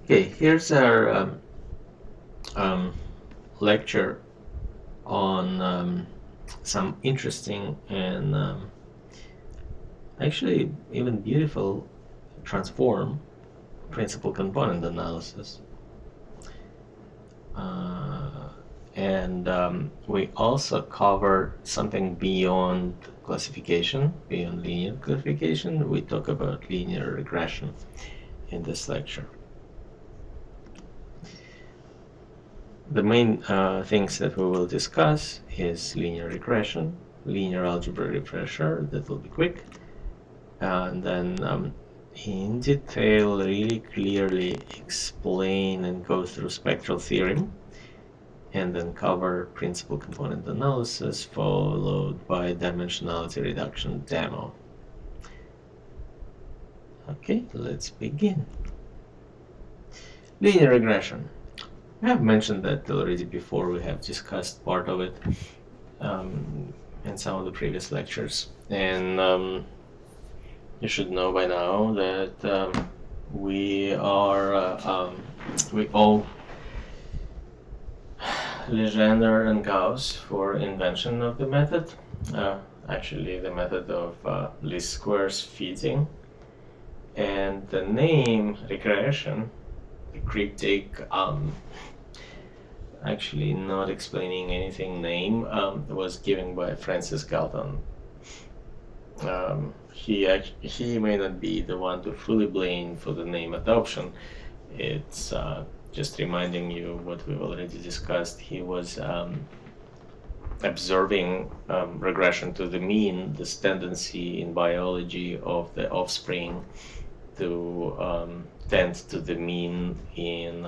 Okay, here's our um, lecture on some interesting and actually even beautiful transform principal component analysis. And we also cover something beyond classification, beyond linear classification. We talk about linear regression in this lecture. The main things that we will discuss is linear regression, linear algebra refresher, that will be quick, and then in detail really clearly explain and go through spectral theorem, and then cover principal component analysis, followed by dimensionality reduction demo. Okay, let's begin. Linear regression. I have mentioned that already before. We have discussed part of it in some of the previous lectures, and you should know by now that we owe Legendre and Gauss for invention of the method. Actually, the method of least squares fitting, and the name regression, the cryptic, actually not explaining anything name, was given by Francis Galton. He may not be the one to fully blame for the name adoption. It's just reminding you what we've already discussed. He was observing regression to the mean, this tendency in biology of the offspring to tend to the mean in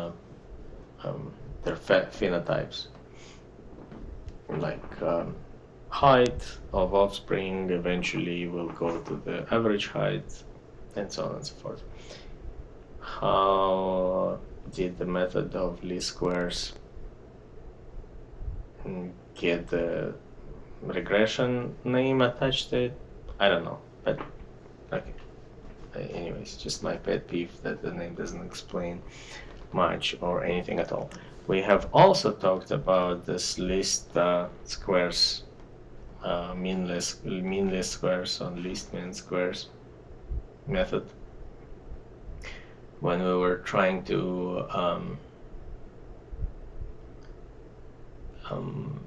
their phenotypes, like height of offspring eventually will go to the average height, and so on and so forth. How did the method of least squares get the regression name attached to it? I don't know, but okay. Anyways, just my pet peeve that the name doesn't explain much or anything at all. We have also talked about this least squares, mean least squares on least mean squares method when we were trying to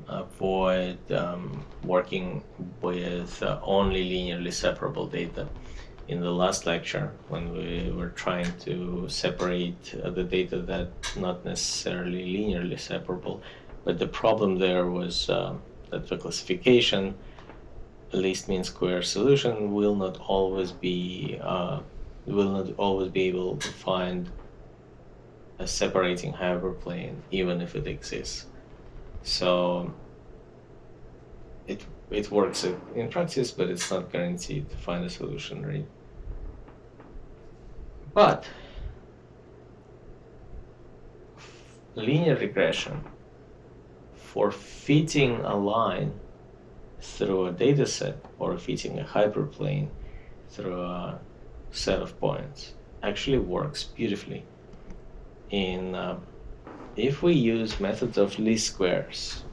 avoid working with only linearly separable data. In the last lecture, when we were trying to separate the data that's not necessarily linearly separable, but the problem there was that the classification least mean square solution will not always be able to find a separating hyperplane, even if it exists. So it works in practice, but it's not guaranteed to find a solution, right? But linear regression, for fitting a line through a data set or fitting a hyperplane through a set of points, actually works beautifully. If we use methods of least squares,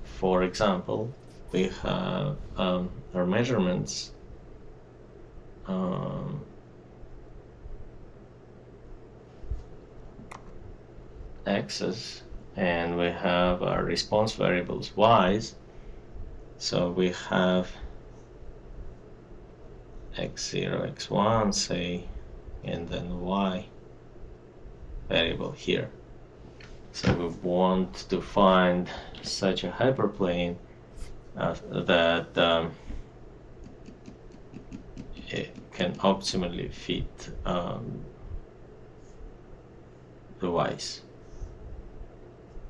for example, we have our measurements x's, and we have our response variables y's. So we have x0, x1, say, and then y variable here. So we want to find such a hyperplane that it can optimally fit the y's,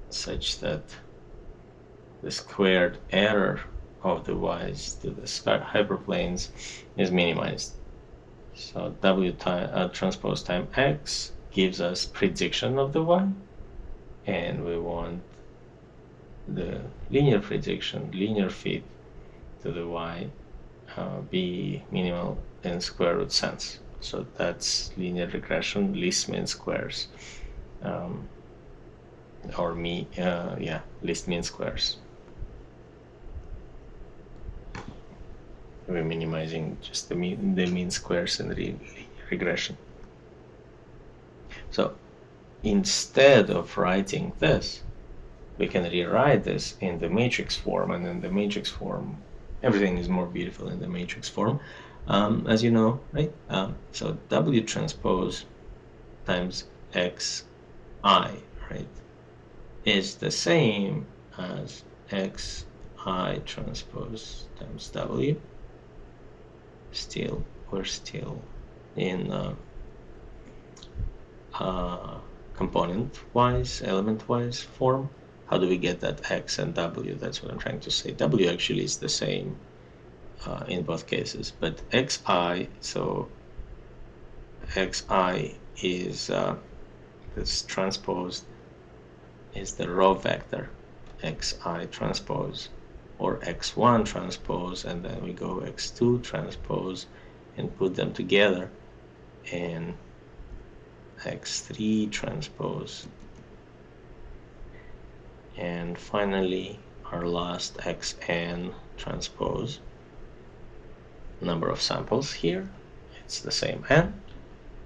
such that the squared error of the y's to the hyperplanes is minimized. So w time transpose time x gives us prediction of the y, and we want the linear prediction, linear fit to the y be minimal in square root sense. So that's linear regression, least mean squares, or least mean squares. We're minimizing just the mean squares in the regression. So instead of writing this, we can rewrite this in the matrix form, and in the matrix form, everything is more beautiful in the matrix form, as you know, right? So W transpose times Xi, right, is the same as Xi transpose times W. We're still in component-wise, element-wise form. How do we get that X and W? That's what I'm trying to say. W actually is the same in both cases, but Xi, so Xi is this transpose is the row vector, Xi transpose, or X1 transpose, and then we go X2 transpose and put them together, and X3 transpose, and finally our last Xn transpose. Number of samples here, it's the same n,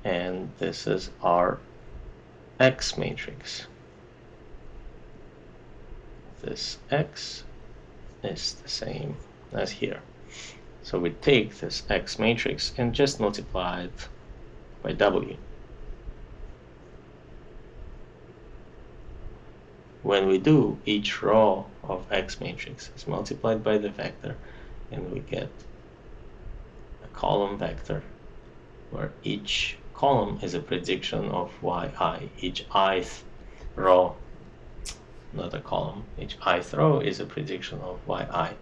and this is our X matrix. This X is the same as here. So we take this X matrix and just multiply it by W. When we do, each row of X matrix is multiplied by the vector, and we get a column vector where each column is a prediction of Yi. Each ith row, not a column, each ith row is a prediction of Yi.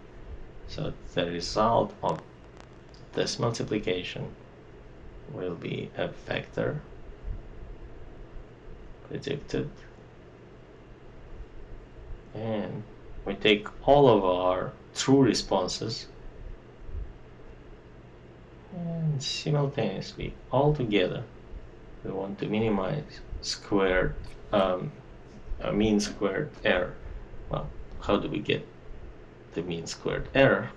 So the result of this multiplication will be a vector predicted, and we take all of our true responses and simultaneously all together we want to minimize squared mean squared error. Well, how do we get the mean squared error?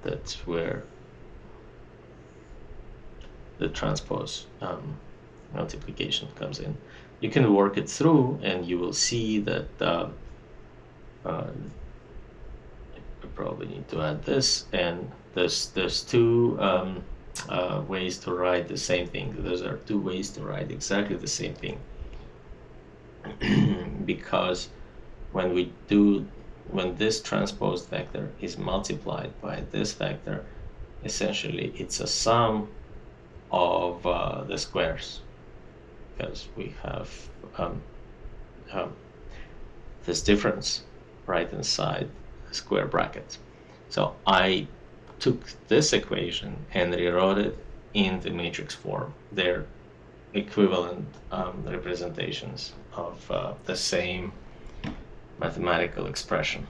That's where the transpose multiplication comes in. You can work it through, and you will see that you probably need to add this, and there's two ways to write the same thing. Those are two ways to write exactly the same thing. Because when this transposed vector is multiplied by this vector, essentially it's a sum of the squares, because we have this difference right inside the square brackets. So I took this equation and rewrote it in the matrix form. They're equivalent representations of the same mathematical expression.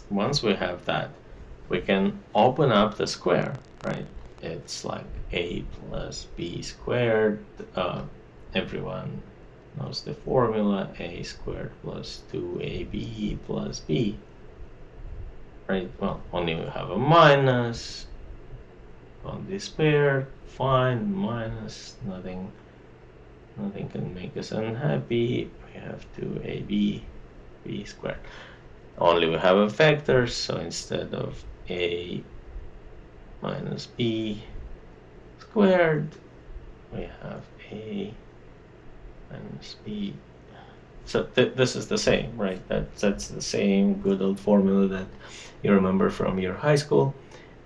Once we have that, we can open up the square, right? It's like a plus b squared. Everyone knows the formula, a squared plus 2ab plus b, right? Well, only we have a minus on this pair, fine, minus, nothing can make us unhappy. We have 2ab b squared. Only we have a vector, so instead of a minus b squared, we have a minus b. So this is the same, right? That's the same good old formula that you remember from your high school.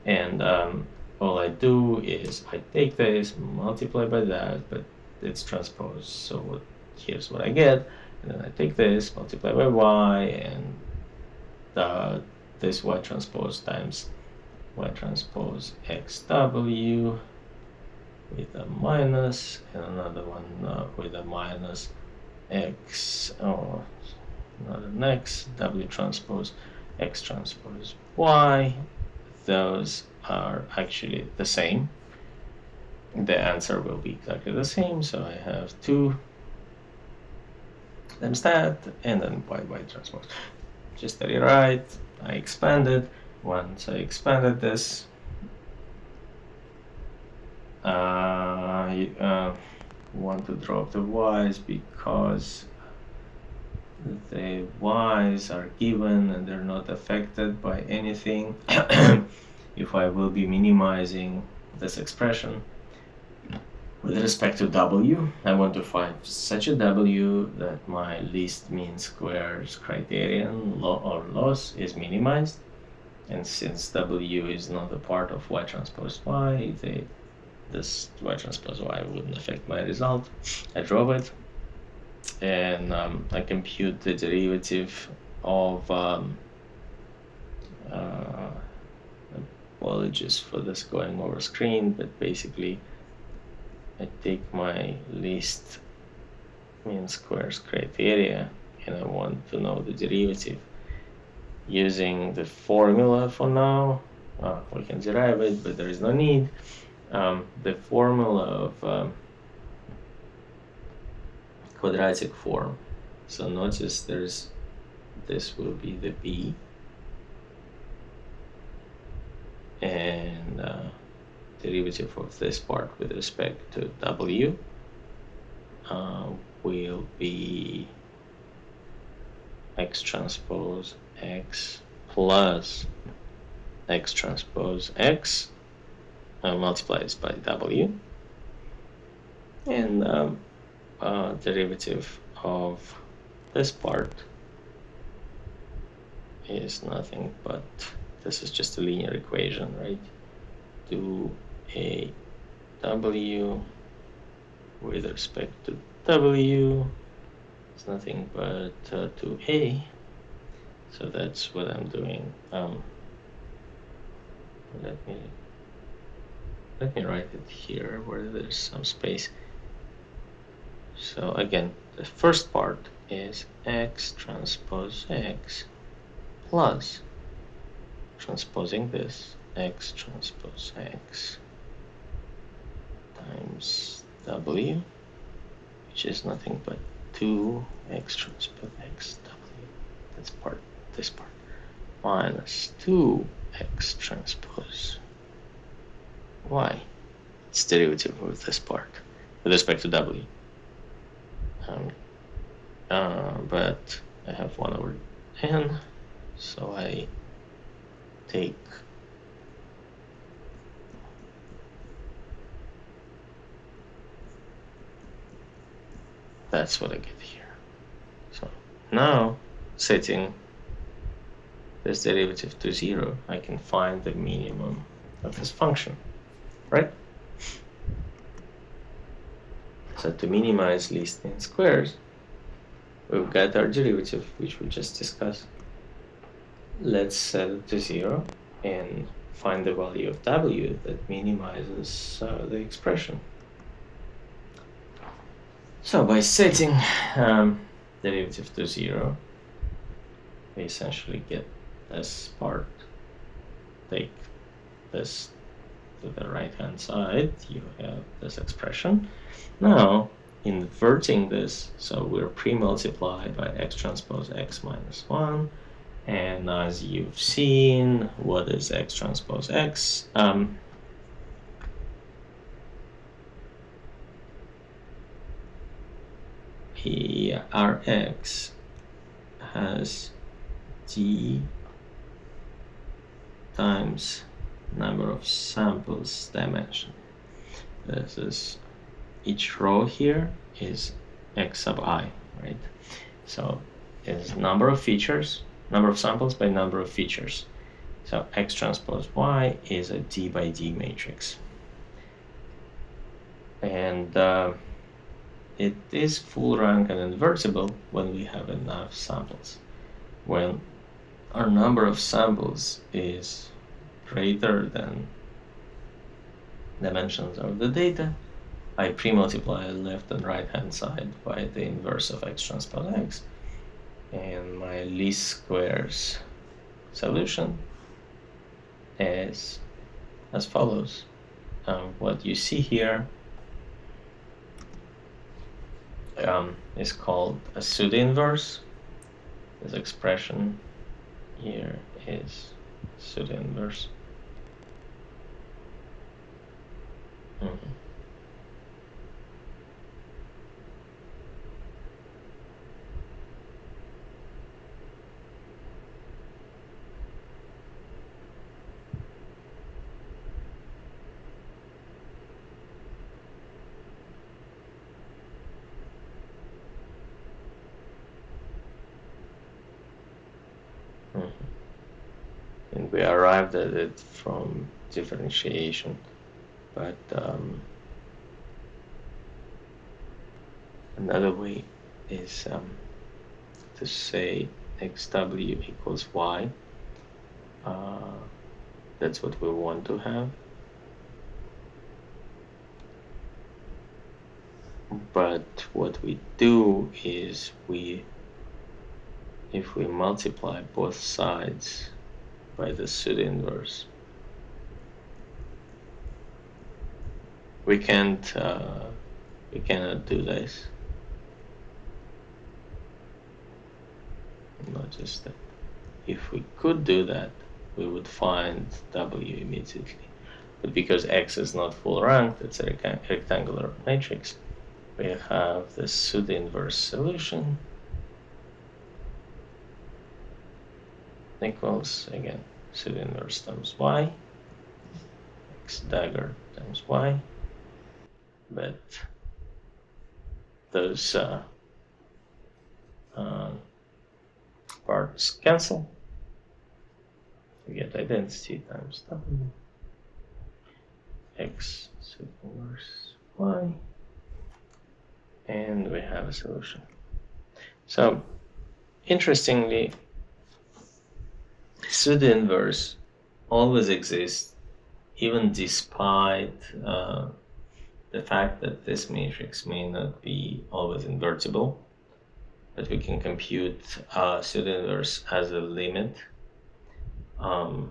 And all I do is I take this, multiply by that, but it's transposed. So here's what I get. And then I take this, multiply by y, and this y transpose times y transpose xw with a minus, and another one with a minus x, or not an x, w transpose x transpose y. those are actually the same, the answer will be exactly the same. So I have 2 times that, and then y by transpose. Just to rewrite, I expanded. Once I expanded this, you want to drop the y's because the y's are given and they're not affected by anything. If I will be minimizing this expression with respect to w, I want to find such a w that my least mean squares criterion or loss is minimized. And since w is not a part of y transpose y, this y transpose y wouldn't affect my result. I drove it, and I compute the derivative of apologies for this going over screen, but basically I take my least mean squares criteria and I want to know the derivative using the formula for now. We can derive it, but there is no need. The formula of quadratic form. So notice this will be the b, and derivative of this part with respect to w will be x transpose x plus x transpose x multiplied by w, and derivative of this part is nothing but, this is just a linear equation, right? 2a w with respect to w is nothing but 2a. So that's what I'm doing. Let me write it here where there's some space. So again, the first part is x transpose x plus transposing this x transpose x times w, which is nothing but 2x transpose x w. That's this part, minus 2x transpose y. It's derivative of this part with respect to w. But I have 1 over n, so I take that's what I get here. So now, setting this derivative to 0, I can find the minimum of this function, right? So to minimize least mean squares, we've got our derivative, which we just discussed. Let's set it to 0 and find the value of w that minimizes the expression. So by setting derivative to 0, we essentially get this part. Take this to the right hand side, you have this expression. Now inverting this, so we're pre-multiplied by x transpose x minus 1, and as you've seen, what is x transpose x? Our x has d times number of samples dimension. This is, each row here is x sub I, right? So it's number of features, number of samples by number of features. So x transpose y is a d by d matrix. And it is full rank and invertible when we have enough samples. When our number of samples is greater than dimensions of the data, I pre-multiply left and right hand side by the inverse of x transpose x, and my least squares solution is as follows. What you see here is called a pseudo inverse. This expression here is pseudo inverse. And we arrived at it from differentiation, but another way is to say xw equals y. That's what we want to have. But what we do is if we multiply both sides by the pseudo inverse, we cannot do this. Notice that if we could do that, we would find W immediately. But because X is not full rank, it's a rectangular matrix, we have the pseudo inverse solution equals, again, pseudo inverse times y, X dagger times y, but those parts cancel. We get identity times W, X pseudo inverse y, and we have a solution. So, interestingly, pseudo inverse always exists, even despite the fact that this matrix may not be always invertible, but we can compute pseudo inverse as a limit of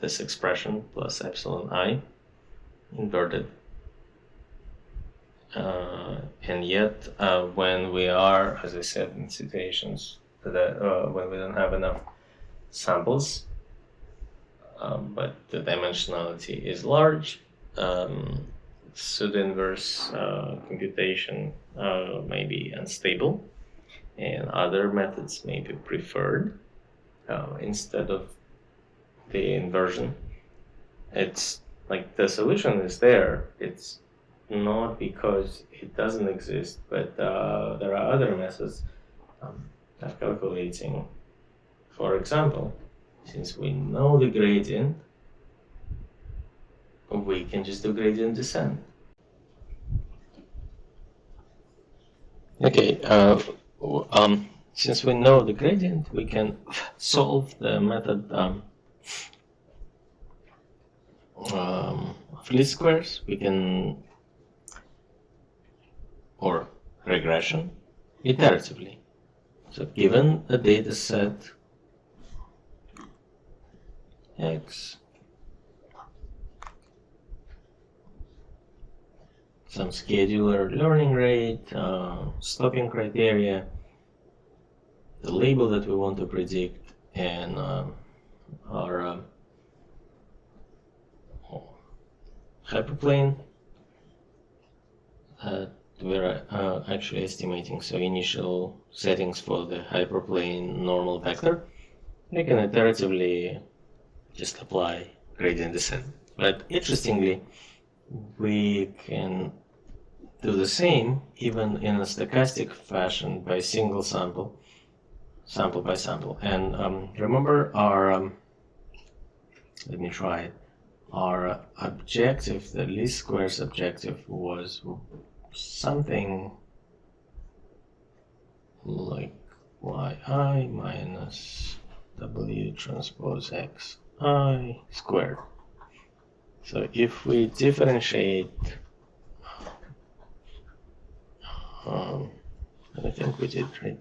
this expression plus epsilon I inverted. And yet, when we are, as I said, in situations that when we don't have enough samples, but the dimensionality is large, pseudo inverse computation may be unstable, and other methods may be preferred instead of the inversion. It's like the solution is there. It's not because it doesn't exist, but there are other methods of calculating. For example, since we know the gradient, we can just do gradient descent. Okay, since we know the gradient, we can solve the method of least squares. We can, or regression, iteratively. So given a data set X, some schedular learning rate, stopping criteria, the label that we want to predict, and our hyperplane that we're actually estimating. So initial settings for the hyperplane normal vector, we can iteratively just apply gradient descent. But interestingly, we can do the same even in a stochastic fashion by single sample by sample. And remember our, let me try it, our objective, the least squares objective, was something like yi minus w transpose x I squared. So if we differentiate, I think we did, right,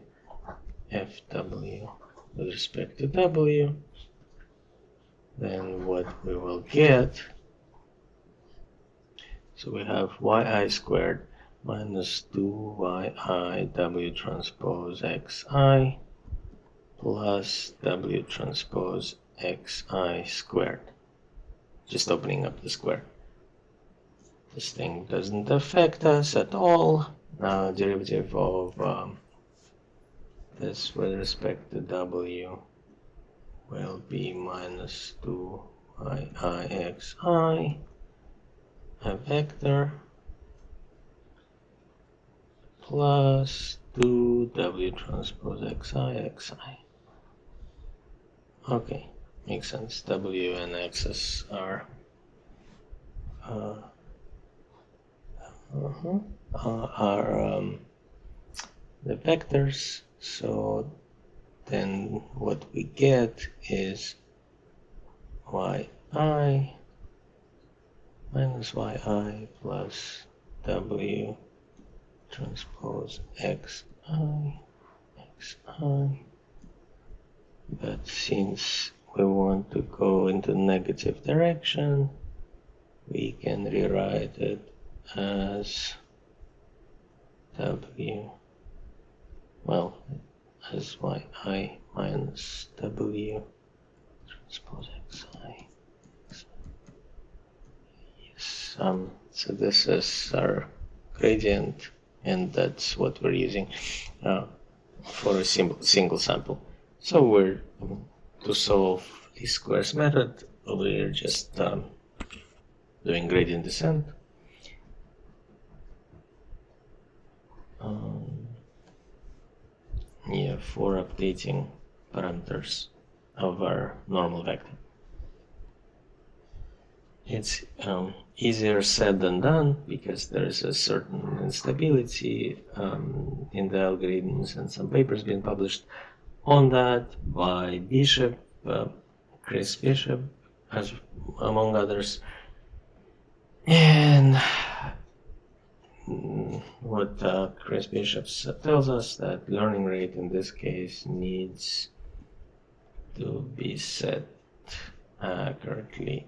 fw with respect to w, then what we will get. So we have yi squared minus 2yi w transpose xi plus w transpose xi squared. Just opening up the square. This thing doesn't affect us at all. Now derivative of this with respect to w will be minus 2yi xi, a vector, plus 2w transpose xi. Okay, makes sense. W and x's are the vectors. So then what we get is yi minus yi plus w transpose xi. But since we want to go into negative direction, we can rewrite it as w, well, as yi minus w transpose xi. Yes, so this is our gradient, and that's what we're using for a single sample. So we're to solve least squares method, we're just doing gradient descent. For updating parameters of our normal vector. It's easier said than done because there's a certain instability in the algorithms, and some papers being published on that by Bishop, Chris Bishop, among others. And what Chris Bishop tells us that learning rate in this case needs to be set accurately.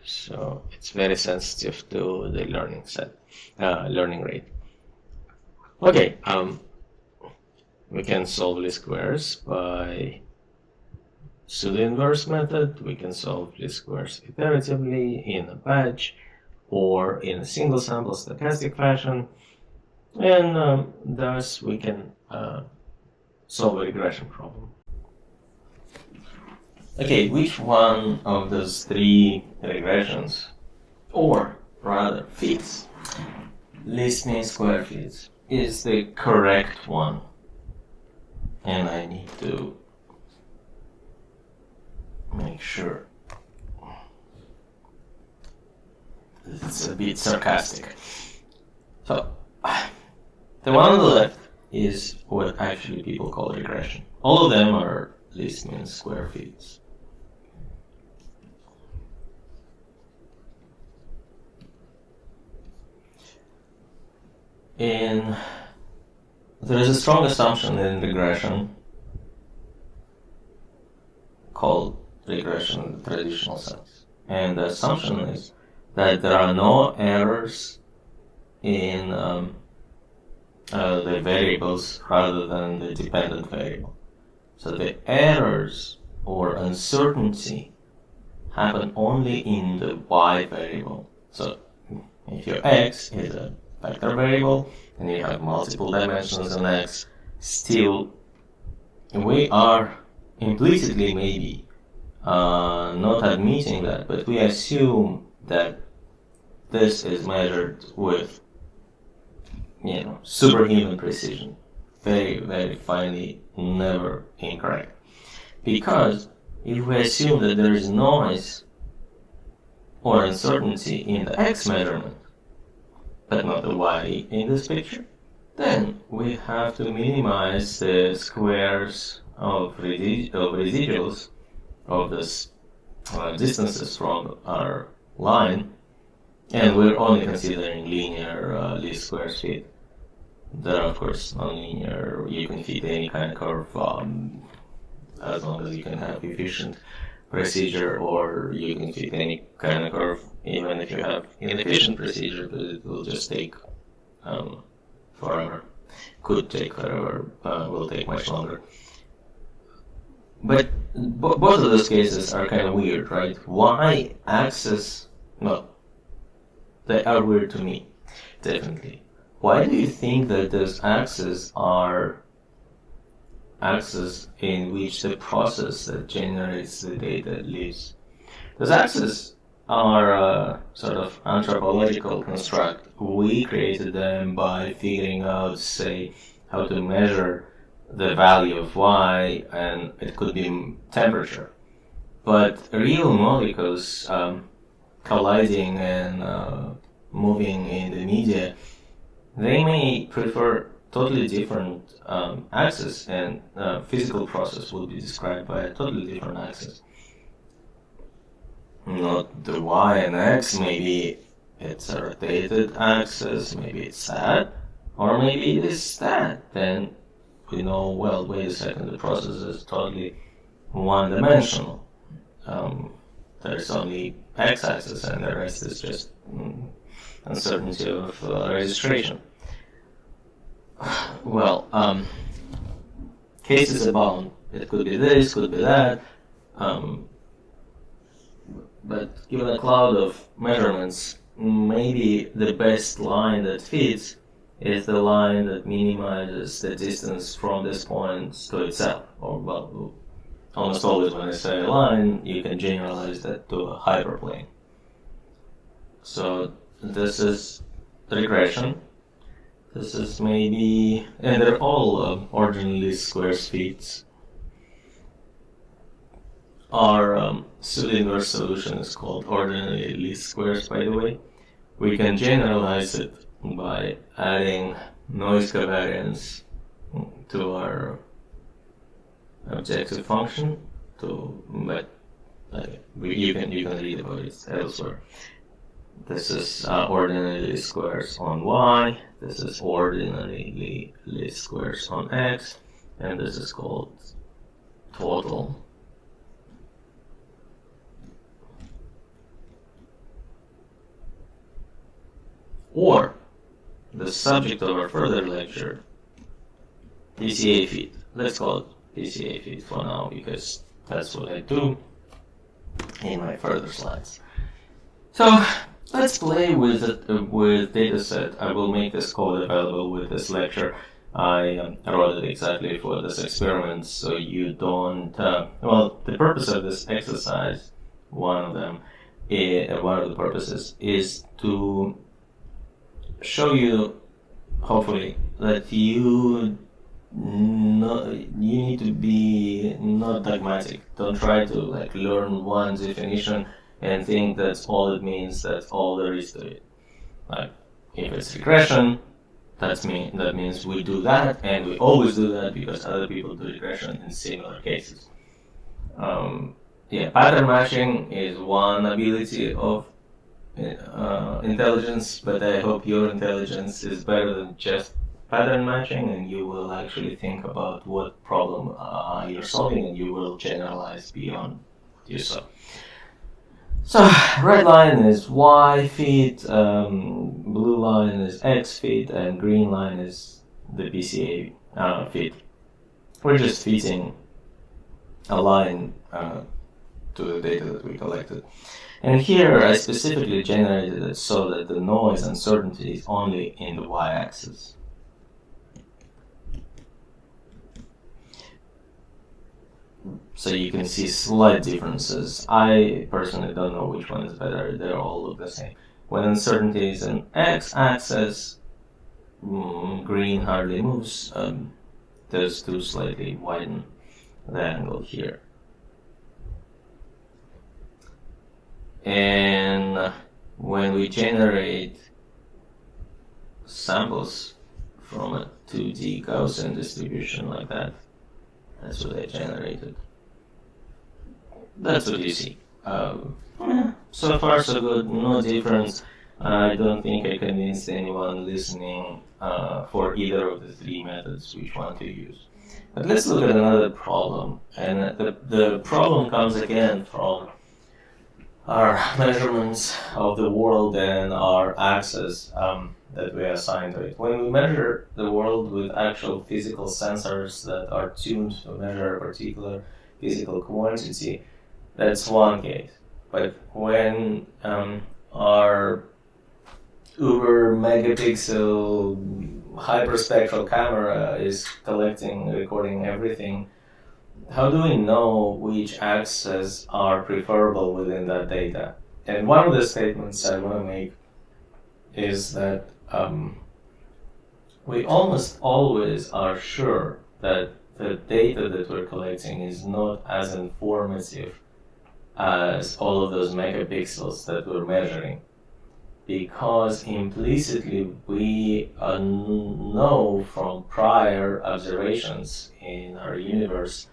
So it's very sensitive to the learning rate. Okay, we can solve least squares by pseudo inverse method. We can solve least squares iteratively in a batch or in a single sample stochastic fashion, and thus we can solve a regression problem. Okay, which one of those three regressions, or rather fits, least mean square fits, is the correct one? And I need to make sure it's a bit sarcastic. So, the one on the left is what actually people call regression. All of them are least mean square fits. And there is a strong assumption in regression called regression in the traditional sense. And the assumption is that there are no errors in the variables rather than the dependent variable. So the errors or uncertainty happen only in the y variable. So if your x is a vector variable and you have multiple dimensions in x, still we are implicitly maybe not admitting that, but we assume that this is measured with superhuman precision, very, very finely, never incorrect. Because if we assume that there is noise or uncertainty in the x measurement, but not the y in this picture, then we have to minimize the squares of residuals of this distances from our line, and we're only considering linear least squares fit. There are, of course, nonlinear, you can fit any kind of curve as long as you can have efficient procedure, or you can fit any kind of curve, even if you have inefficient procedure, but it will just take forever. Could take forever, will take much longer. But both of those cases are kind of weird, right? Why axis? No, they are weird to me, definitely. Why do you think that those axes are axes in which the process that generates the data lives? Those axes are a sort of anthropological construct. We created them by figuring out, say, how to measure the value of y, and it could be temperature. But real molecules colliding and moving in the media, they may prefer totally different axes, and physical process will be described by a totally different axis. Not the y and x, maybe it's a rotated axis, maybe it's that, or maybe it is that. Then we know, well, wait a second, the process is totally one-dimensional. There's only x-axis and the rest is just uncertainty of registration. Well, cases abound. It could be this, could be that. But given a cloud of measurements, maybe the best line that fits is the line that minimizes the distance from this point to itself. Or, well, almost always when I say a line, you can generalize that to a hyperplane. So this is regression. This is maybe, and they're all ordinary least squares feats. Our pseudo inverse solution is called ordinary least squares, by the way. We can generalize it by adding noise covariance to our objective function. But you can read about it elsewhere. This is ordinary least squares on y. This is ordinary least squares on x, and this is called total. Or the subject of our further lecture, PCA feed. Let's call it PCA feed for now, because that's what I do in my further slides. So let's play with dataset. I will make this code available with this lecture. I wrote it exactly for this experiment, so you don't. Well, the purpose of this exercise, one of the purposes, is to show you, hopefully, that you need to be not dogmatic. Don't try to learn one definition and think that's all it means, that's all there is to it. Like, if it's regression, that means we do that, and we always do that because other people do regression in similar cases. Pattern matching is one ability of intelligence, but I hope your intelligence is better than just pattern matching, and you will actually think about what problem you're solving, and you will generalize beyond what you saw. So red line is y feet, blue line is x feet, and green line is the PCA feet. We're just fitting a line to the data that we collected. And here I specifically generated it so that the noise uncertainty is only in the y-axis. So you can see slight differences. I personally don't know which one is better. They all look the same. When uncertainty is in x-axis, green hardly moves. Those two slightly widen the angle here. And when we generate samples from a 2D Gaussian distribution like that, that's what I generated. That's what you see. So far so good, no difference. I don't think I convinced anyone listening for either of the three methods which one to use. But let's look at another problem, and the problem comes again from our measurements of the world and our access that we assign to it. When we measure the world with actual physical sensors that are tuned to measure a particular physical quantity, that's one case. But when our uber megapixel hyperspectral camera is recording everything, how do we know which axes are preferable within that data? And one of the statements I want to make is that we almost always are sure that the data that we're collecting is not as informative as all of those megapixels that we're measuring, because implicitly we know from prior observations in our universe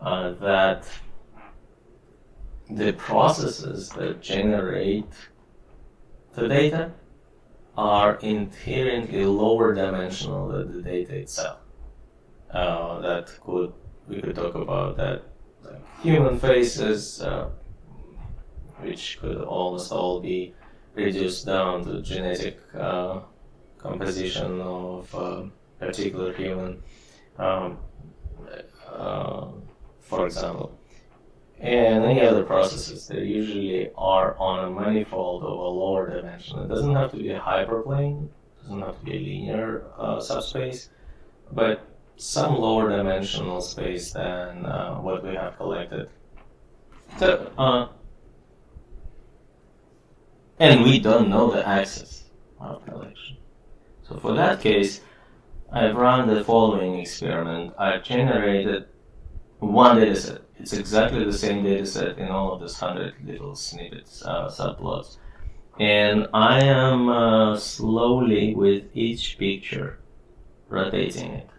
that the processes that generate the data are inherently lower dimensional than the data itself. We could talk about that, like human faces, which could almost all be reduced down to genetic composition of a particular human, for example. And any other processes, they usually are on a manifold of a lower dimension. It doesn't have to be a hyperplane, it doesn't have to be a linear subspace, but some lower dimensional space than what we have collected. So, and we don't know the axis of collection. So for that case, I've run the following experiment. I've generated one dataset. It's exactly the same dataset in all of these 100 little snippets, subplots. And I am slowly, with each picture, rotating it.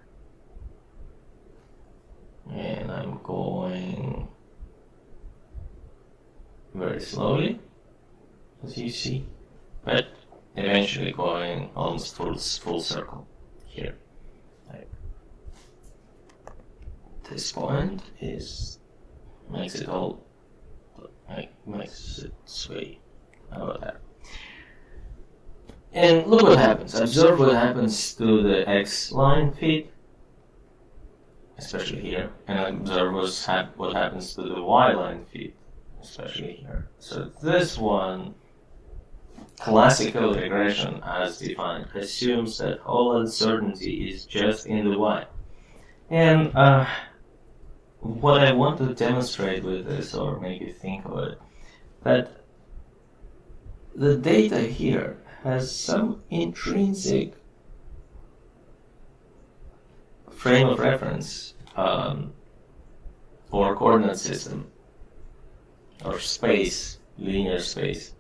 And I'm going very slowly, as you see, but eventually going almost full circle here. This point makes it sway. How about that? And look what happens. Observe what happens to the X line feed, especially here, and observe what happens to the Y line feed, especially here. So this one, classical regression as defined, assumes that all uncertainty is just in the Y. And what I want to demonstrate with this, or make you think of it, that the data here has some intrinsic frame of reference or coordinate system or space, linear space.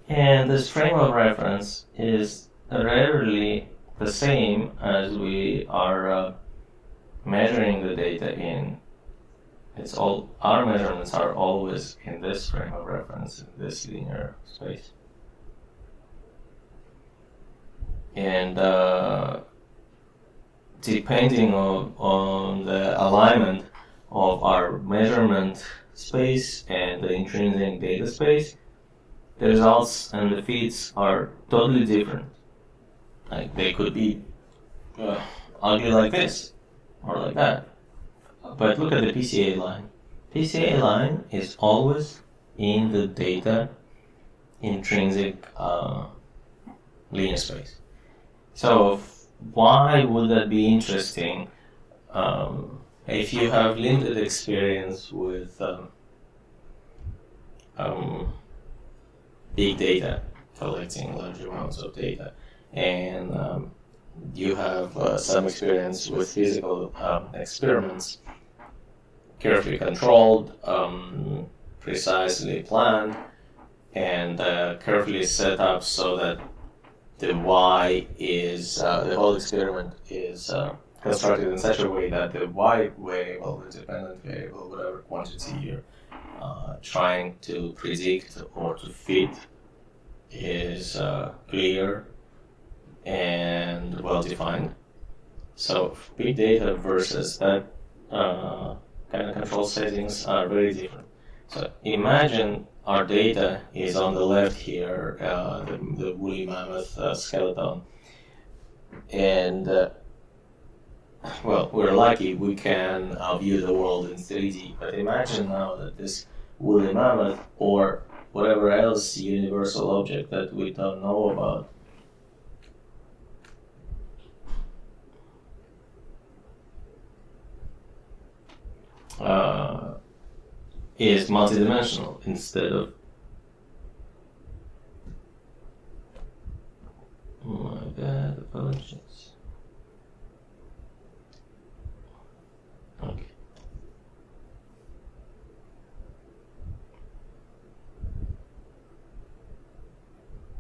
And this frame of reference is rarely the same as we are measuring the data in. Our measurements are always in this frame of reference, in this linear space. And depending on the alignment of our measurement space and the intrinsic data space, the results and the feeds are totally different. Like they could be ugly like this or like that. But look at the PCA line. PCA line is always in the data intrinsic linear space. So why would that be interesting if you have limited experience with big data, collecting large amounts of data, and you have some experience with physical experiments, carefully controlled, precisely planned, and carefully set up so that the Y is, the whole experiment is constructed in such a way that the Y variable, the dependent variable, whatever quantity you're trying to predict or to fit, is clear and well defined. So big data versus that kind of control settings are very different. So imagine our data is on the left here, the woolly mammoth skeleton, and well, we're lucky we can view the world in 3D, but imagine now that this woolly mammoth or whatever else universal object that we don't know about is multidimensional instead of my bad, apologies. Okay.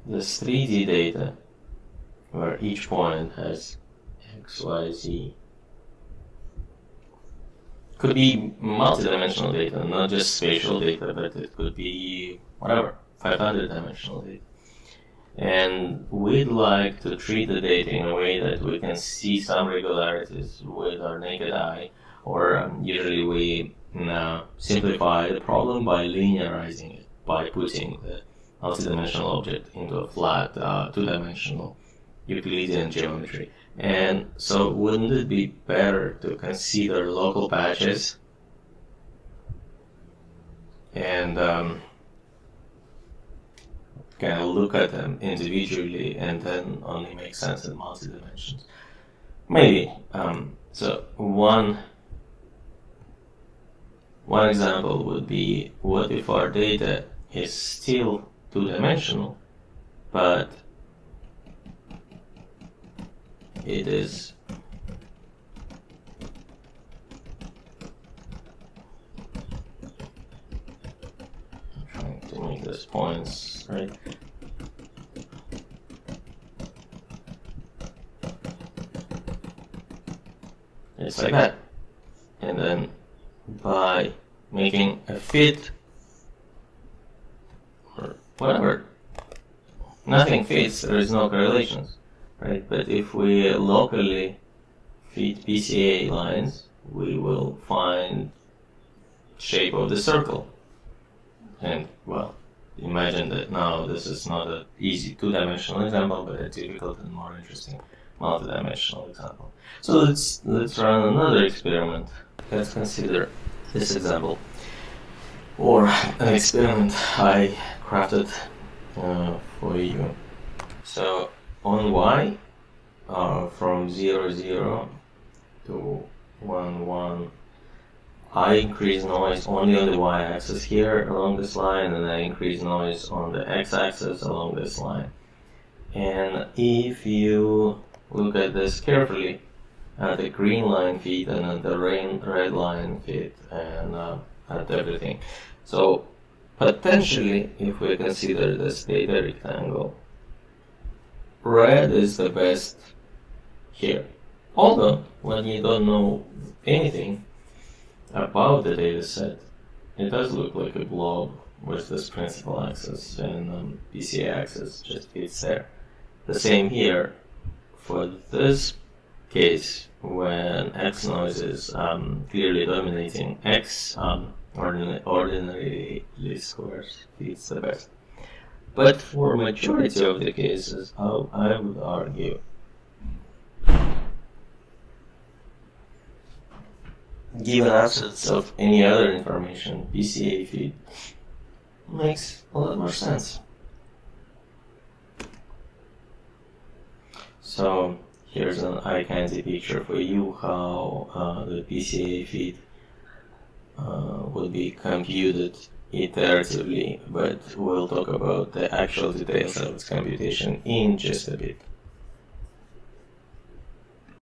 This 3D data, where each point has x, y, z, could be multidimensional data, not just spatial data, but it could be whatever, 500-dimensional data. And we'd like to treat the data in a way that we can see some regularities with our naked eye, or usually we simplify the problem by linearizing it, by putting the multidimensional object into a flat two-dimensional Euclidean geometry. And so wouldn't it be better to consider local patches and kind of look at them individually and then only make sense in multi-dimensions? Maybe. So one example would be, what if our data is still two-dimensional, but it is I'm trying to make those points right. It's like that. And then by making a fit or whatever, nothing fits, there is no correlations. Right, but if we locally feed PCA lines, we will find shape of the circle. And well, imagine that now this is not an easy two-dimensional example, but a difficult and more interesting multi-dimensional example. So let's run another experiment. Let's consider this example, or an experiment I crafted for you. So on y, from 0, 0 to 1, 1, I increase noise only on the y-axis here along this line, and I increase noise on the x-axis along this line. And if you look at this carefully, the green line fit and the red line fit, and at everything. So potentially, if we consider this data rectangle, red is the best here. Although, when you don't know anything about the data set, it does look like a blob with this principal axis, and PCA axis just fits there. The same here. For this case, when x noise is clearly dominating, x ordinary least squares fits the best. But for majority of the cases, I would argue given absence of any other information, PCA feed makes a lot more sense. So here's an eye candy picture for you how the PCA feed will be computed iteratively, but we'll talk about the actual details of its computation in just a bit.